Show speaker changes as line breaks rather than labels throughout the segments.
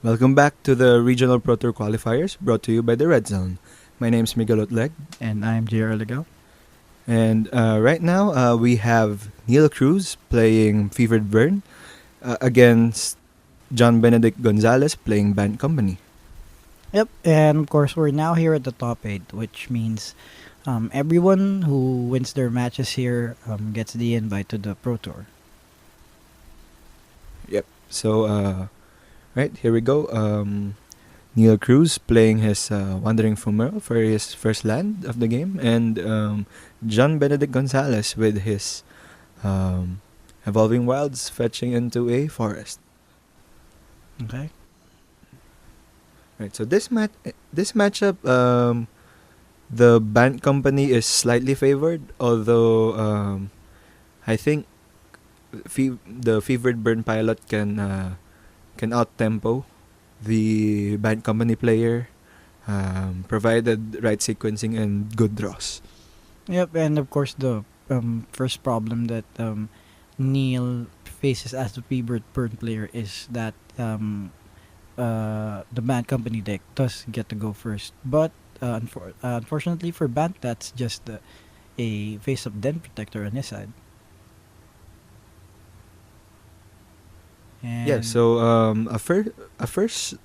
Welcome back to the Regional Pro Tour qualifiers brought to you by the Red Zone. My name is Miguel Otleg,
And I'm JR Legal.
and right now we have Neil Cruz playing Fevered Burn against John Benedict Gonzalez playing Band Company.
Yep, and of course, we're now here at the top 8, which means everyone who wins their matches here gets the invite to the Pro Tour.
Yep. So, right, here we go. Neil Cruz playing his Wandering Fumeral for his first land of the game, and John Benedict Gonzalez with his Evolving Wilds fetching into a forest.
Okay.
Right. So this matchup, the Band Company is slightly favored, although I think the Fevered Burn pilot can out tempo the Band Company player, provided right sequencing and good draws.
Yep, and of course, the first problem that Neil faces as the P-Bird Burn player is that the Band Company deck does get to go first. But unfortunately for Band, that's just a face-up Den Protector on his side.
Yeah.
And
So a face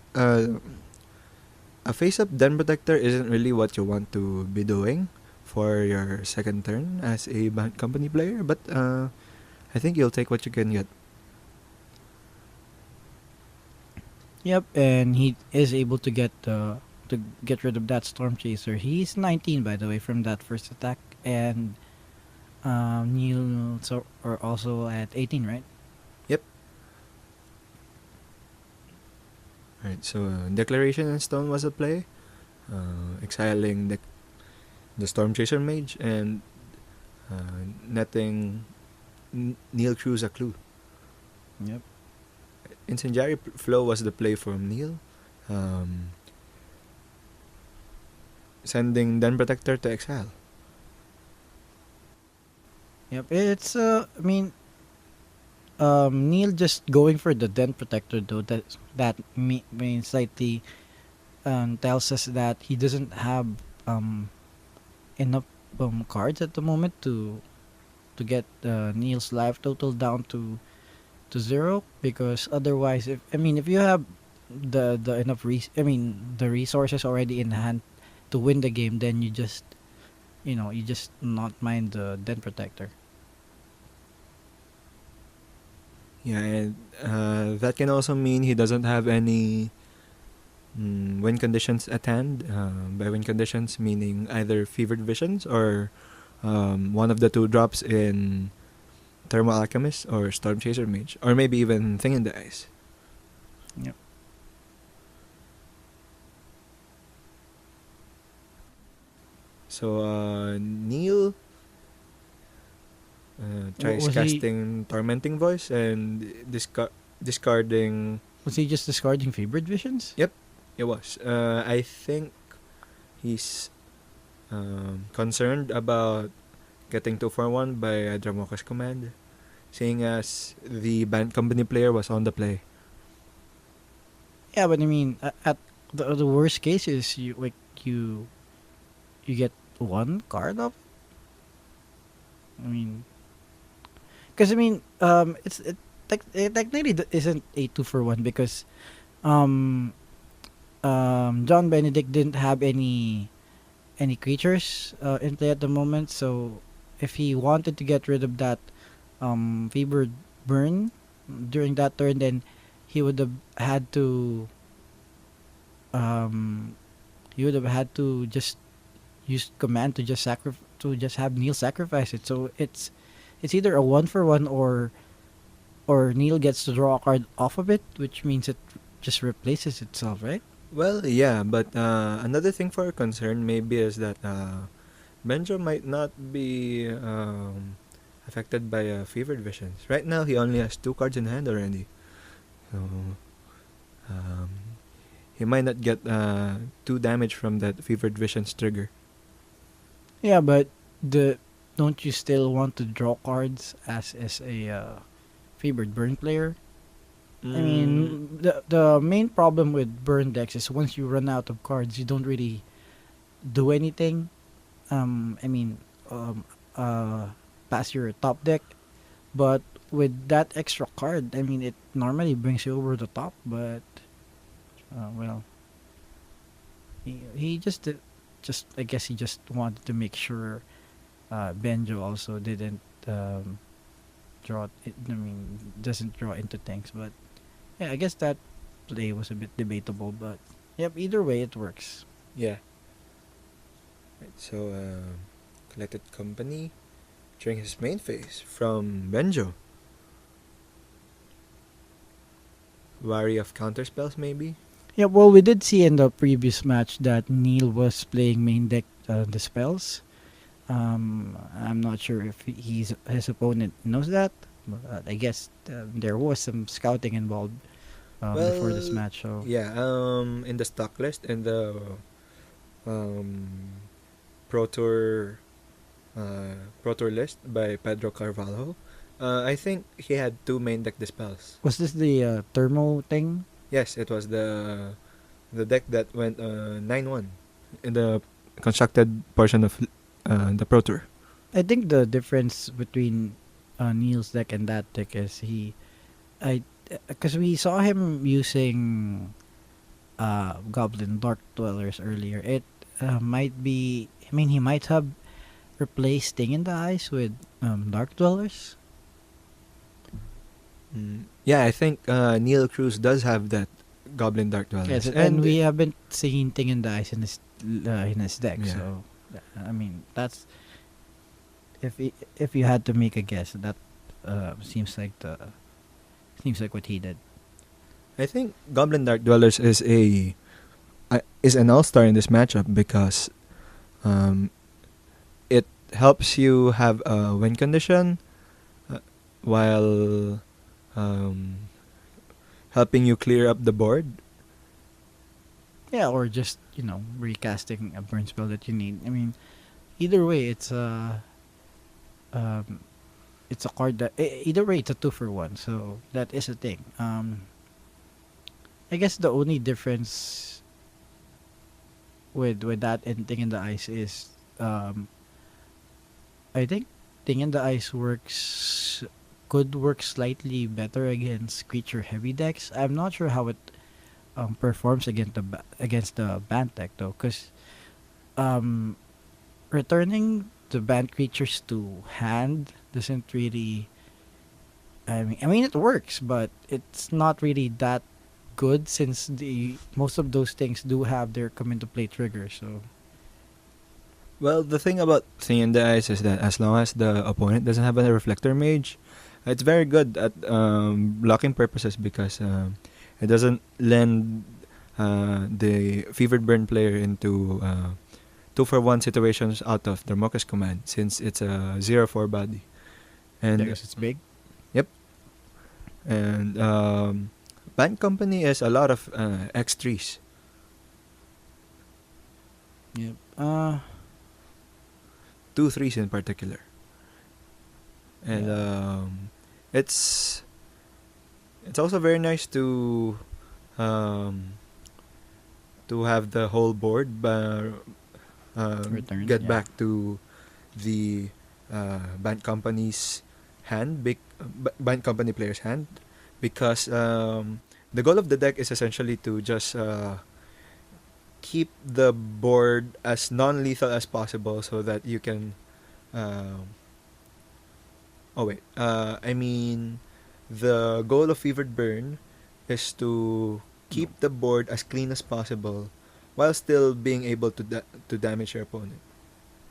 up Den Protector isn't really what you want to be doing for your second turn as a Band Company player, but I think you'll take what you can get.
Yep, and he is able to get rid of that Storm Chaser. He's 19, by the way, from that first attack, and Neil are also at 18, right?
Yep. Right. So Declaration and Stone was a play, exiling the Storm Chaser Mage and netting Neil Cruz a clue.
Yep.
Incendiary Flow was the play from Neil, um, sending Den Protector to exile.
Yep. It's I mean, Neil just going for the Den Protector though. Means slightly tells us that he doesn't have um enough cards at the moment to get Neil's life total down to zero, because otherwise, if you have the enough the resources already in hand to win the game, then you just not mind the Den Protector.
Yeah, and that can also mean he doesn't have any win conditions at hand. By win conditions, meaning either Fevered Visions or one of the two drops in Thermal Alchemist or Storm Chaser Mage, or maybe even Thing in the Ice.
Yep.
So Neil tries
Was he
casting Tormenting Voice and discarding.
just discarding Favorite Visions?
Yep, it was. I think he's concerned about getting 2 for 1 by a Dramoka's command, seeing as the Band Company player was on the play.
Yeah, but at the worst case is you get one card of. I mean, because it technically isn't a 2 for 1, because um John Benedict didn't have any creatures in play at the moment. So if he wanted to get rid of that fevered burn during that turn, then he would have had to um just use command to just have Neil sacrifice it. So it's either a 1 for 1, or Neil gets to draw a card off of it, which means it just replaces itself, right?
Well, yeah, but another thing for concern maybe is that Benjo might not be affected by Fevered Visions. Right now, he only has 2 cards in hand already. So, um, he might not get 2 damage from that Fevered Visions trigger.
Yeah, but the don't you still want to draw cards as a favored burn player? I
Mm,
mean, the main problem with burn decks is once you run out of cards, you don't really do anything. I mean, um, uh, past your top deck. But with that extra card, I mean, it normally brings you over the top. But well, he just just I guess he just wanted to make sure Benjo also didn't draw. I mean, doesn't draw into things. But yeah, I guess that play was a bit debatable. But yep, either way, it works.
yeah. Right, so, collected company during his main phase from Benjo. Wary of counterspells, maybe?
Yeah, well, we did see in the previous match that Neil was playing main deck the spells. I'm not sure if his opponent knows that. But I guess there was some scouting involved before this
Well,
match. So
yeah, in the stock list, in the um, Pro Tour Pro Tour list by Pedro Carvalho, I think he had two main deck dispels.
was this the thermo thing?
Yes, it was the deck that went 9-1 in the constructed portion of the Pro Tour.
I think the difference between Neil's deck and that deck is I, because we saw him using Goblin Dark Dwellers earlier. It might be. I mean, he might have replaced Sting in the Eyes with Dark Dwellers.
Yeah, I think Neil Cruz does have that Goblin Dark
Yes,
Dwellers.
and we haven't seen Sting in the Eyes in his deck.
Yeah.
So, I mean, that's if you had to make a guess, that seems like what he did.
I think Goblin Dark Dwellers is an all-star in this matchup because um, it helps you have a win condition while um, helping you clear up the board.
Yeah, or just recasting a burn spell that you need. I mean, either way, um, it's a card that either way it's a 2-for-1. So that is a thing. I guess the only difference with that and Thing in the Ice is I think Thing in the Ice could work slightly better against creature heavy decks. I'm not sure how it performs against the band deck though, because um, returning the band creatures to hand doesn't really. I mean, it works, but it's not really that good since the most of those things do have their come into play trigger. So
Well, the thing about Thing in the Ice is that as long as the opponent doesn't have a Reflector Mage, it's very good at blocking purposes because it doesn't lend the Fevered Burn player into 2-for-1 situations out of Darmoka's command since it's a 0-4 body. And
because it's big.
yep. And Band Company is a lot of X3s.
Yep.
2 3s in particular. And
Yeah.
it's it's also very nice um, to have the whole board
Return.
get
Yeah.
back to the Band Company's hand, Band Company player's hand, because the goal of the deck is essentially to just keep the board as non-lethal as possible so that you can um, oh wait I mean the goal of Fevered Burn is to keep the board as clean as possible while still being able to damage your opponent.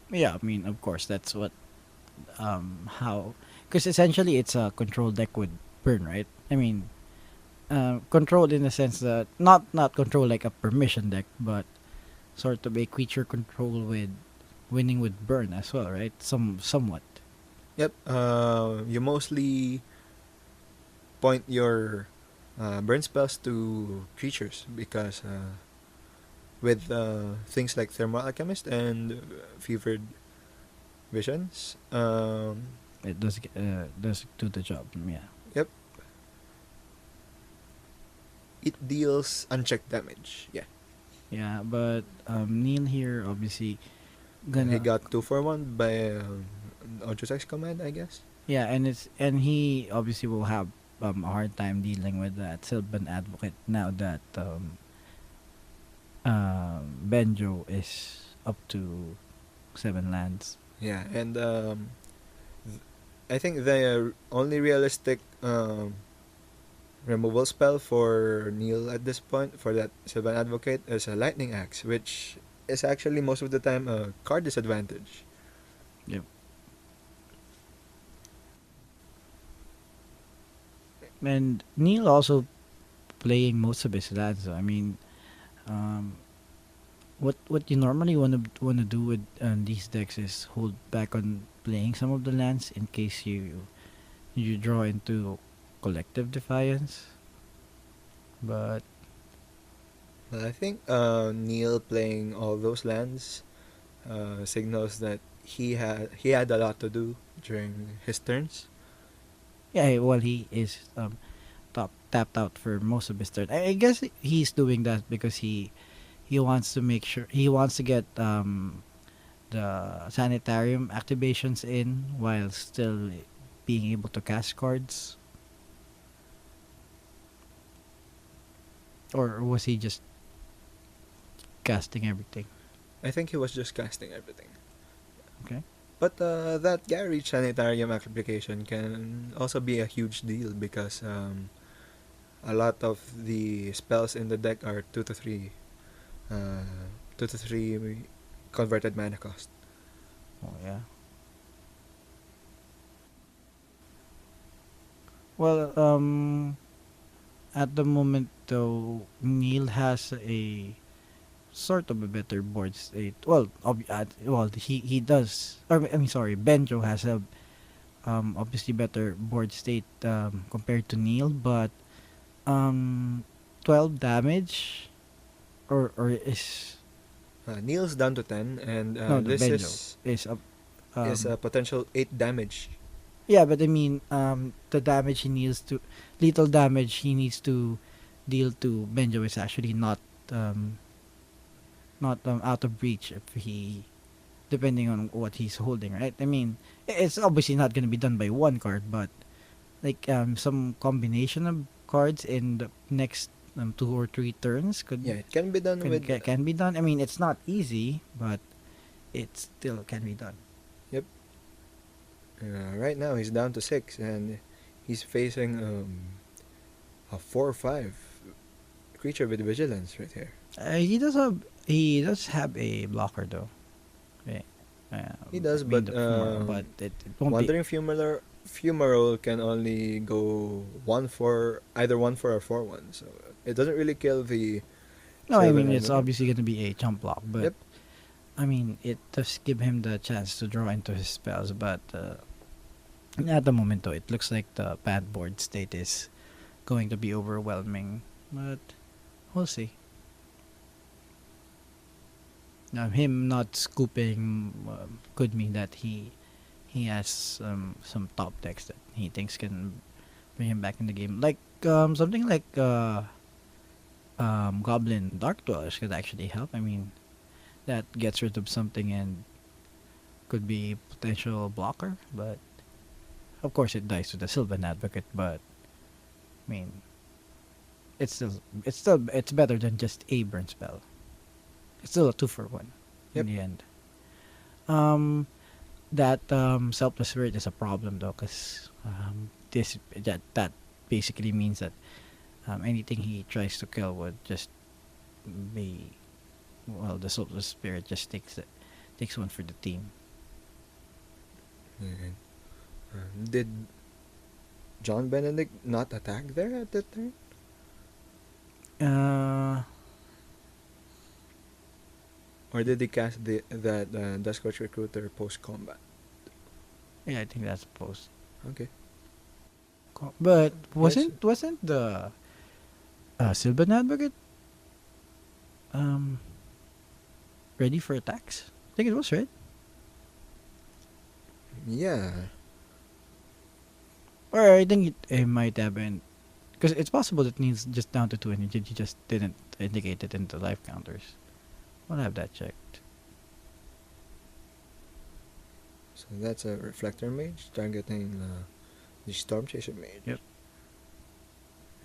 Yeah. I mean, of course, that's what how because essentially it's a control deck with burn, right? I mean, control in the sense that not control like a permission deck, but sort of a creature control with winning with burn as well, right? Somewhat.
Yep. You mostly point your burn spells to creatures because with things like Thermal Alchemist and Fevered Visions.
It does do the job. Yeah.
Yep. it deals unchecked damage. Yeah.
Yeah, but Neil here obviously
He
gonna
got 2 for 1 by Ojosex command, I guess.
yeah, and he obviously will have a hard time dealing with that Sylvan Advocate now that Benjo is up to 7 lands.
Yeah, and I think the only realistic removal spell for Neil at this point for that Sylvan Advocate is a Lightning Axe, which is actually most of the time a card disadvantage.
Yep. And Neil also playing most of his lands. So, I mean, um, what you normally wanna do with these decks is hold back on playing some of the lands in case you draw into Collective Defiance. But
But I think Neil playing all those lands signals that he had a lot to do during his turns.
yeah, well he is tapped out for most of his turn. I guess he's doing that because he wants to make sure he wants to get the sanitarium activations in while still being able to cast cards. Or was he just casting everything?
I think he was just casting everything.
Okay.
But that Gary Sanitarium application can also be a huge deal because a lot of the spells in the deck are 2 to 3 converted mana cost.
Oh yeah. Well, at the moment though, Neil has a sort of a better board state. Well, well he does. Or I mean, sorry, Benjo has a obviously better board state compared to Neil, but um 12 damage or is
Neil's down to 10, and
no the
this
Benjo is up
is a
um
potential 8 damage.
yeah, but I mean the damage he needs to little damage he needs to deal to Benjo is actually um not out of reach if he depending on what he's holding, right? I mean, it's obviously not going to be done by one card, but like some combination of cards in the next 2 or 3 turns
Yeah, it can be done with.
can be done. I mean, it's not easy, but it still can be done.
Yep. Right now he's down to 6, and he's facing a 4/5 creature with vigilance right here.
He does have a blocker though. Yeah.
He does,
I mean
but
the Fumarole, but it won't be.
Wandering Fumarole can only go 1/4, either 1/4 or 4/1, so it doesn't really kill the
No, I
Sylvan
mean it's
Advocate.
obviously going to be a jump block, but
Yep.
I mean it does give him the chance to draw into his spells. But at the moment, though, it looks like the bad board state is going to be overwhelming. But we'll see. Him not scooping could mean that he has some top decks that he thinks can bring him back in the game. Like something like Goblin Dark Dwellers could actually help. I mean, that gets rid of something and could be potential blocker, but of course it dies to the Sylvan Advocate. But I mean, it's better than just a burn spell. It's still a 2 for 1
Yep.
in the end. That Selfless Spirit is a problem though, because that basically means that anything he tries to kill would just be well, the Selfless Spirit just takes one for the team.
And, did John Benedict not attack there at that turn?
Uh,
Or did he cast that Duskwatch Recruiter post combat?
yeah, I think that's post.
Okay.
But
Yes.
wasn't the Sylvan Advocate ready for attacks? I think it was, right?
Yeah.
Or I think it might have been Because it's possible that Neil's just down to 2 and he just didn't indicate it in the life counters. We'll have that checked.
So that's a Reflector Mage targeting the Storm Chaser Mage.
Yep.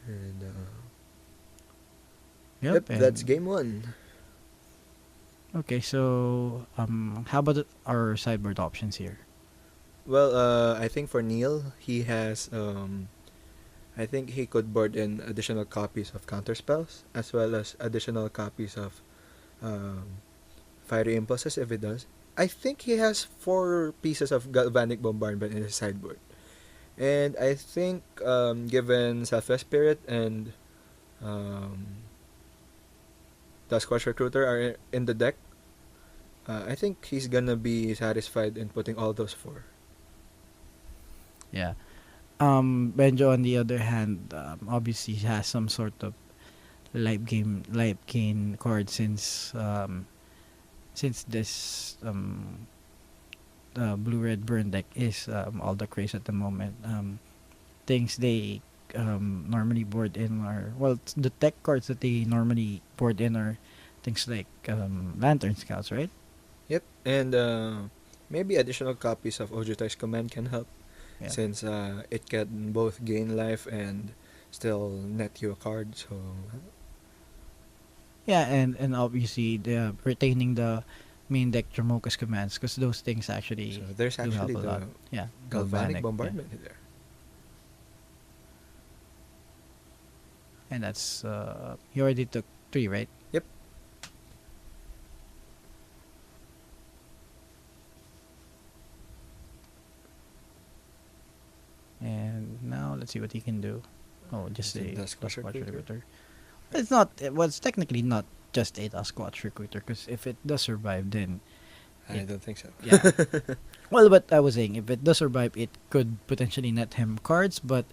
And
Yep.
that's
and-
game 1.
Okay, so how about our sideboard options here?
Well, I think for Neil, he has I think he could board in additional copies of counter spells as well as additional copies of fiery impulses if he does. I think he has 4 pieces of galvanic bombardment in his sideboard. And I think given Selfless Spirit and Duskwatch Recruiter are in the deck, I think he's gonna be satisfied in putting all those 4.
Yeah. Benjo, on the other hand, obviously has some sort of life gain card since this blue red burn deck is all the craze at the moment. Things they normally board in are, well, the tech cards that they normally board in are things like Lantern Scouts, right?
Yep, and maybe additional copies of Ojutai's Command can help,
Yeah.
since it can both gain life and still net you a card. So
Yeah, and obviously the retaining the main deck Jamoka's commands, because those things actually
there's
do help
actually
a lot.
the
Yeah,
Galvanic
yeah.
Bombardment there.
And that's you already took 3, right?
Yep.
And now let's see what he can do. Oh, just
Is it
a
Duskwatch
Duskwatch
Recruiter?
Recruiter. It's not. Well, it's technically not just a Duskwatch Recruiter, because if it does survive, then
I
Yeah.
don't think so.
yeah. Well, but I was saying, if it does survive, it could potentially net him cards. But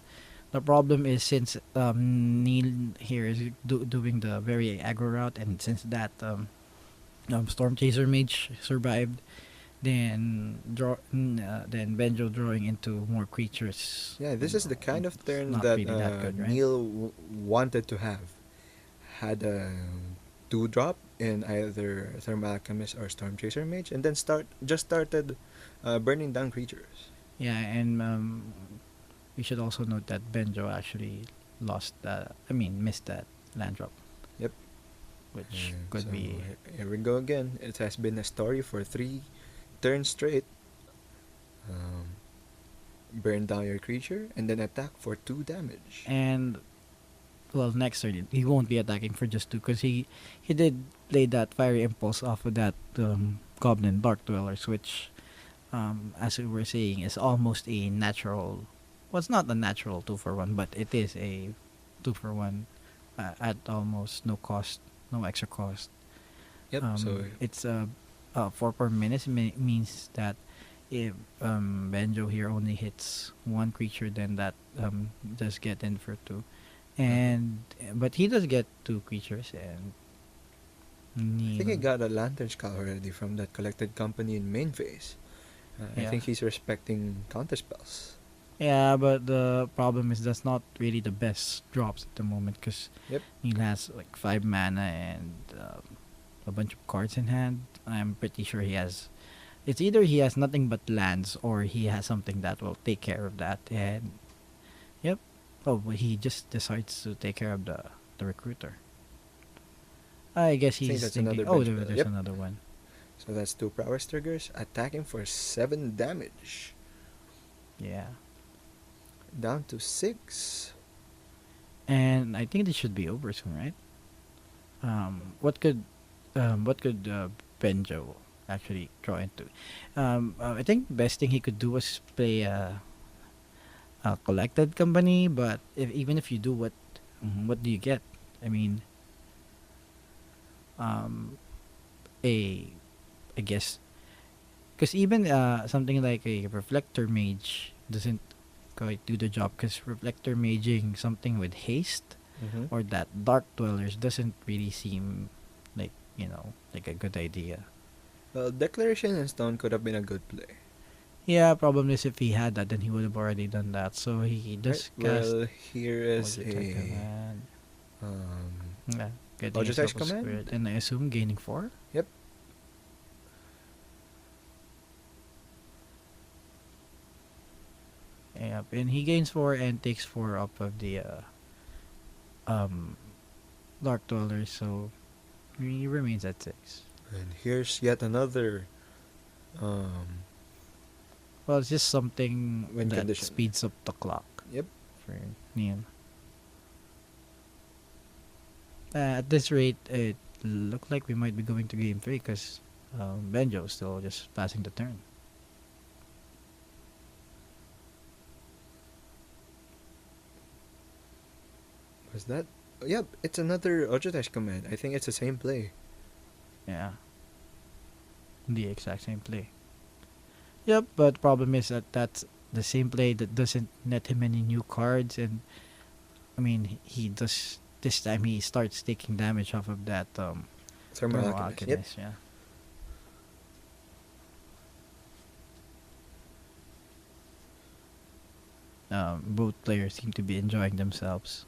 the problem is, since Neil here is doing the very aggro route, and since that Storm Chaser Mage survived, then then Benjo drawing into more creatures.
Yeah, this is the kind of turn
not
that,
really that good, right?
Neil wanted to have. Had a 2-drop in either Thermal Alchemist or Storm Chaser Mage, and then started burning down creatures.
Yeah, and we should also note that Benjo actually missed that land drop.
Yep.
Which
And
could
so
be.
here we go again. It has been a story for 3 turns straight. Burn down your creature and then attack for 2 damage.
And, well, next turn, he won't be attacking for just 2, because he did play that Fiery Impulse off of that Goblin Dark Dwellers, which, as we were saying, is almost a natural. Well, it's not a natural 2-for-1, but it is a 2-for-1 at almost no cost, no extra cost.
Yep. So
It's 4 per minute means that if Benjo here only hits 1 creature, then that does get in for 2. And but he does get 2 creatures, and
I think he got a Lantern Skull already from that collected company in main phase. I
Yeah.
think he's respecting counter spells.
Yeah, but the problem is that's not really the best drops at the moment, because
Yep.
he has like 5 mana and a bunch of cards in hand. I'm pretty sure he has. It's either he has nothing but lands, or he has something that will take care of that. And yep. Oh, but he just decides to take care of the recruiter. I guess
I think
he's
that's
thinking.
another
Oh,
bench spell.
there's
Yep.
another one.
So that's 2 prowess triggers, attacking for 7 damage.
Yeah.
Down to 6.
And I think this should be over soon, right? What could Benjo actually draw into? I think best thing he could do was play a collected company, but even if you do, what do you get? I mean, I guess, because even something like a Reflector Mage doesn't quite do the job, because Reflector Maging something with haste or that Dark Dwellers doesn't really seem like, like a good idea.
Well, Declaration in Stone could have been a good play.
Yeah, problem is if he had that, then he would have already done that. So he
Right.
does cast
Well, here is
Auditech
a
Command.
um,
Yeah, getting
Auditech
yourself a
command.
spirit, and I assume gaining 4.
Yep.
Yep, and he gains 4 and takes 4 off of the um Dark Dweller, so he remains at 6.
And here's yet another um,
Well, it's just something
win
that
condition.
speeds up the clock
Yep.
for Neil. At this rate, it looked like we might be going to game 3 because Benjo is still just passing the turn.
Was that? Yep, it's another Auditech command. I think it's the same play.
Yeah. The exact same play. Yep, but the problem is that that's the same play that doesn't net him any new cards, and I mean he does this time he starts taking damage off of that
Thermal
Thermal
Alchemist. Yep.
Alchemist, yeah. Both players seem to be enjoying themselves,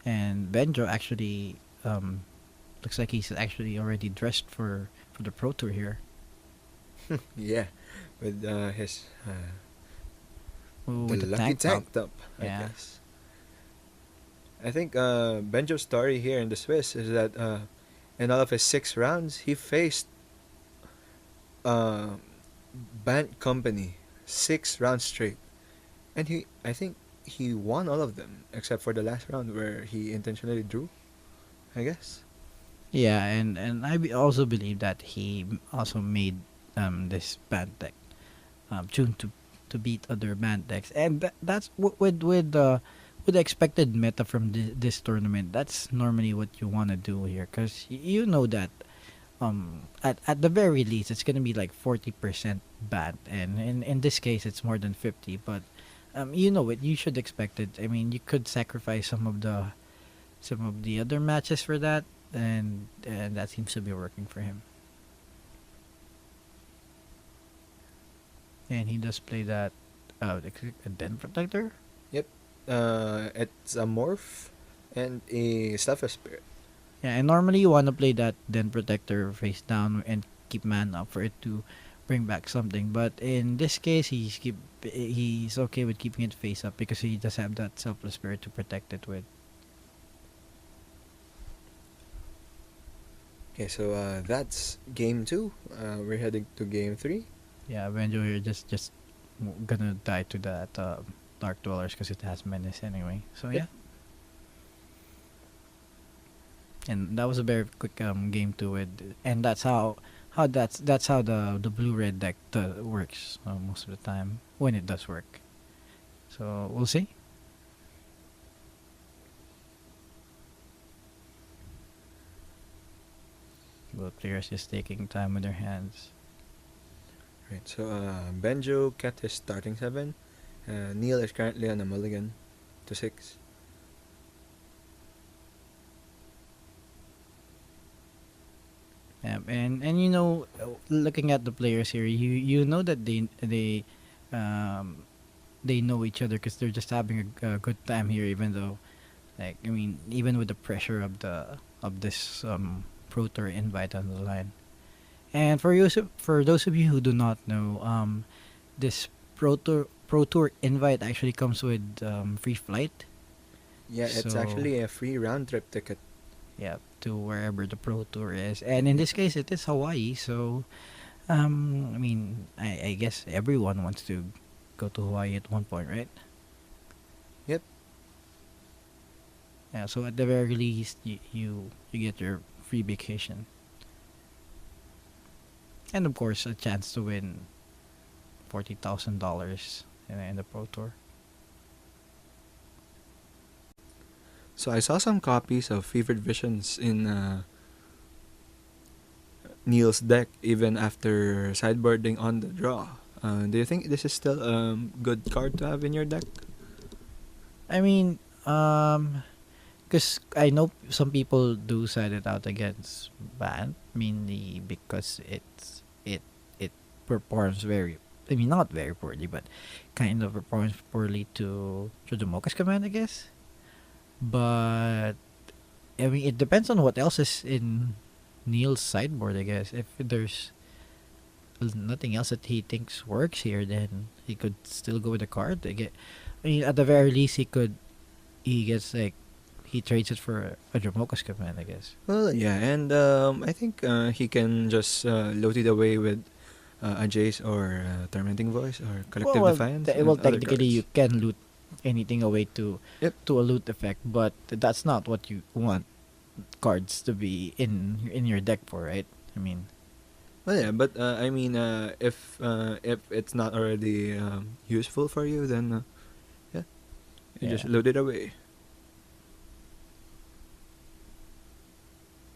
and Benjo actually looks like he's actually already dressed for the Pro Tour here.
Yeah, with his
Ooh,
the
with the
lucky
tank top.
tank top. I
Yeah.
guess. I think Benjo's story here in the Swiss is that in all of his 6 rounds, he faced uh, Band Company 6 rounds straight, and I think he won all of them except for the last round where he intentionally drew. I guess.
Yeah, and also believe that he also made this band deck tuned to beat other band decks, and that's with the expected meta from this tournament. That's normally what you want to do here, because you know that at the very least it's gonna be like 40% band, and in this case it's more than 50. But you know it. You should expect it. I mean, you could sacrifice some of the other matches for that, and that seems to be working for him. And he does play that a Den Protector.
Yep. It's a morph and a Stealth Spirit.
Yeah, and normally you want to play that Den Protector face down and keep mana up for it to bring back something. But in this case, he's okay with keeping it face up because he does have that Selfless Spirit to protect it with.
Okay, so that's game 2. We're heading to game 3.
Yeah, Benjo here just gonna die to that Dark Dwellers because it has menace anyway. So
Yep.
yeah. And that was a very quick game to it, and that's how the blue red deck works most of the time when it does work. So we'll see. Both players just taking time with their hands.
Right, so Benjo kept his starting 7. Neil is currently on a mulligan to 6.
And you know, looking at the players here, you know that um they know each other because they're just having a good time here, even though, like, I mean, even with the pressure of this Pro Tour invite on the line. And for those of you who do not know, this Pro Tour invite actually comes with free flight.
Yeah, it's
So
actually a free round trip ticket.
yeah, to wherever the Pro Tour is, and in this case, it is Hawaii. So I mean, I guess everyone wants to go to Hawaii at one point, right?
Yep.
Yeah. So at the very least, you get your free vacation, and of course, a chance to win $40,000 in the Pro Tour.
So I saw some copies of Fevered Visions in Neil's deck even after sideboarding on the draw. Do you think this is still a good card to have in your deck?
I mean, because I know some people do side it out against ban, mainly because it performs very I mean, not very poorly, but kind of responds poorly to the Mocha's command, I guess. But I mean, it depends on what else is in Neil's sideboard, I guess. If there's nothing else that he thinks works here, then he could still go with the card. I mean, at the very least, he gets like he trades it for a Dromoka's command, I guess.
Well, yeah, and I think he can just load it away with a Jace or Tormenting Voice or Collective Defiance.
Well,
and other
technically, you
cards.
can loot anything away to
Yep.
to a loot effect, but that's not what you want cards to be in your deck for, right? I mean,
Well, yeah, but I mean, if it's not already useful for you, then yeah, you just
yeah,
load it away.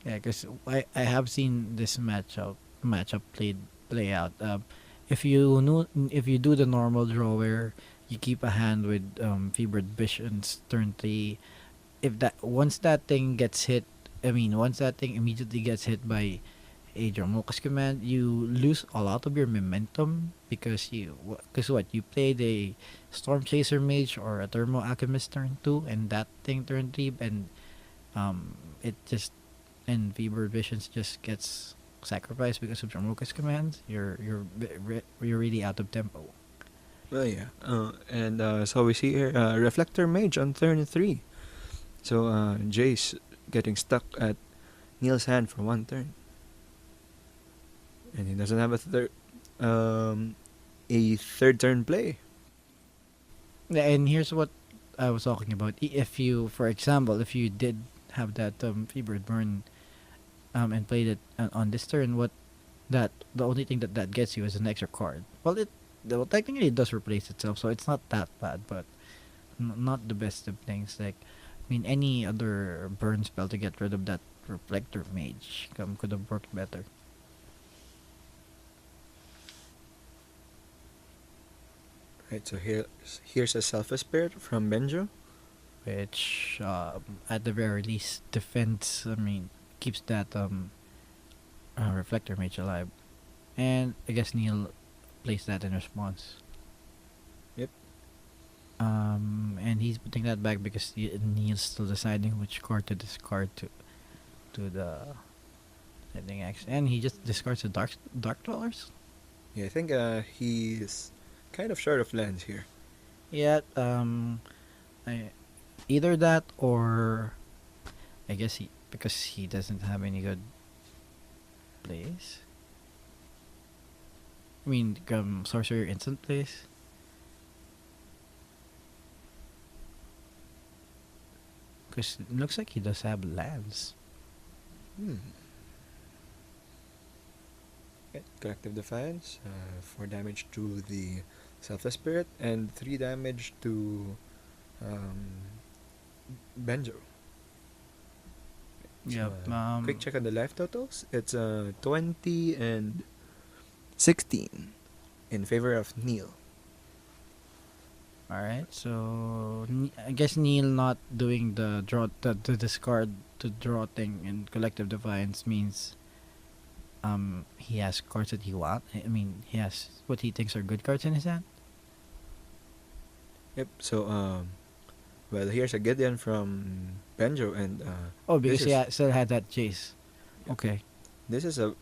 yeah, because I have seen this matchup play out. If you do the normal draw where you keep a hand with Fevered Visions turn 3, if that once that thing gets hit, I mean once that thing immediately gets hit by a Dromoka's command, you lose a lot of your momentum because you played a Storm Chaser Mage or a Thermo Alchemist turn 2 and that thing turn 3, and it just and Fevered Visions just gets sacrificed because of Dromoka's commands. You're really out of tempo.
Well, yeah, and so we see here Reflector Mage on turn 3. So Jace getting stuck at Neil's hand for one turn, and he doesn't have a third turn play.
Yeah, and here's what I was talking about. If you, for example, if you did have that Fevered Burn and played it on this turn, the only thing that gets you is an extra card. Well, technically it does replace itself, so it's not that bad, but not the best of things. Like, I mean, any other burn spell to get rid of that Reflector Mage could have worked better.
Right, so here's a Selfless Spirit from Benjo.
Which, at the very least, defends. I mean, keeps that Reflector Mage alive, and I guess Neil plays that in response.
Yep.
And he's putting that back because Neil's still deciding which card to discard to the Lightning Axe, and he just discards the Dark Dwellers.
Yeah, I think he's kind of short of lands here.
Yeah. I, either that or I guess because he doesn't have any good plays. I mean, sorcerer instant plays. Because it looks like he does have lands.
Hmm. Okay. Collective Defiance, 4 damage to the Selfless Spirit, and 3 damage to Benjo.
Yeah.
Quick check on the life totals. It's 20 and 16 in favor of Neil.
All right. So I guess Neil not doing the discard to draw thing in collective defiance means he has cards that he want. I mean, he has what he thinks are good cards in his hand.
Yep. So well, here's a Gideon from Benjo, and
Oh, because
this
he
is
still had that chase. Okay.
this is a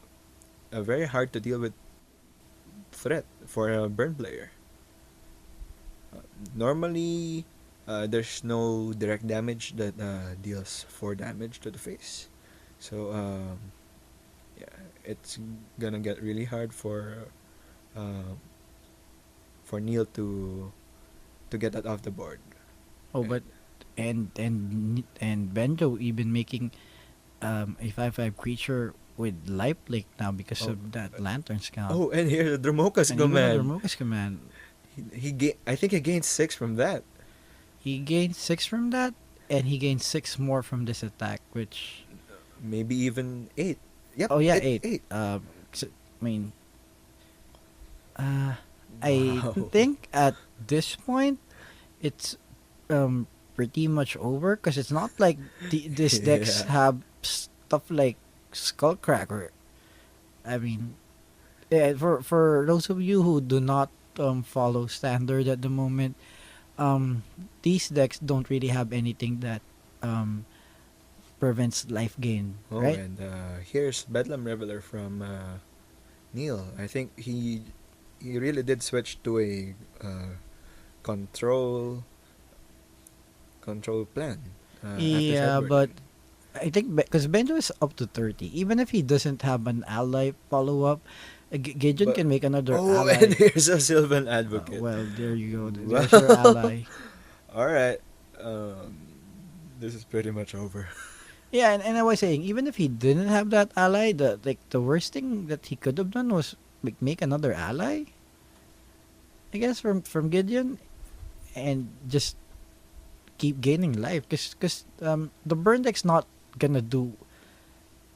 very hard to deal with threat for a burn player. Normally, there's no direct damage that deals 4 damage to the face. So, yeah, it's gonna get really hard uh, for Neil to get that off the board.
Oh, but and Benjo even making a 5/5 creature with lifelink now because
Oh,
of that lantern scout.
oh, and here's the Dromoka's
and even
command.
under Mocha's command,
I think he gained 6 from that.
he gains 6 from that, and he gains 6 more from this attack, which
Maybe even 8. Yep.
oh yeah,
8.
8. I mean, I
Wow.
think at this point it's pretty much over because it's not like these decks
Yeah.
have stuff like Skullcracker. I mean, yeah, for those of you who do not follow standard at the moment. Um, these decks don't really have anything that um, prevents life gain,
Oh,
right?
and here's Bedlam Reveler from Neil. I think he really did switch to a control control plan after
Yeah, but
sideboarding.
I think because Benjo is up to 30, even if he doesn't have an ally follow up, Gideon
But
can make another
oh, and
ally.
here's a Sylvan Advocate.
Well, there you go. There's your
Well,
ally.
all right. This is pretty much over.
Yeah, and I was saying, even if he didn't have that ally, the worst thing that he could have done was make another ally. I guess from Gideon, and just keep gaining life, because the burn deck's not gonna do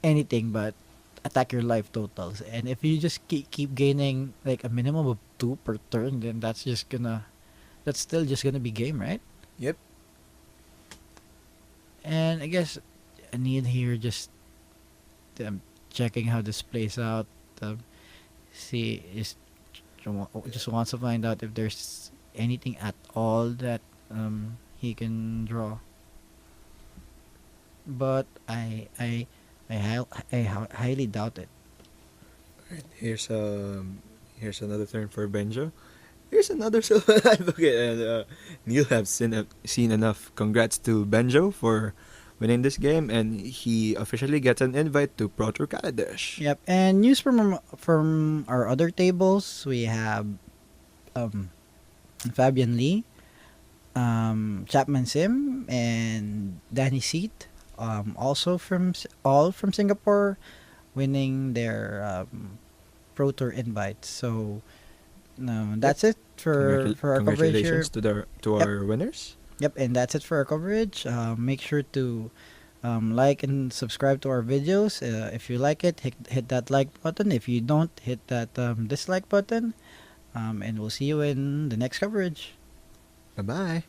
anything but attack your life totals, and if you just keep gaining like a minimum of 2 per turn, then that's still just gonna be game, right?
Yep.
And I guess I need here just um, checking how this plays out. Um, see, just wants to find out if there's anything at all that he can draw. But highly doubt it.
Alright, here's another turn for Benjo. Here's another Sylvan Advocate, and Neil have seen enough. Congrats to Benjo for winning this game, and he officially gets an invite to Pro Tour Kaladesh.
Yep. And news from our other tables, we have um, Fabian Lee, Chapman Sim, and Danny Seat, also all from Singapore, winning their Pro Tour invites. So that's it for our coverage here.
Congratulations to
Yep.
our winners.
Yep, and that's it for our coverage. Make sure to like and subscribe to our videos. If you like it, hit that like button. If you don't, hit that dislike button. And we'll see you in the next coverage.
Bye bye.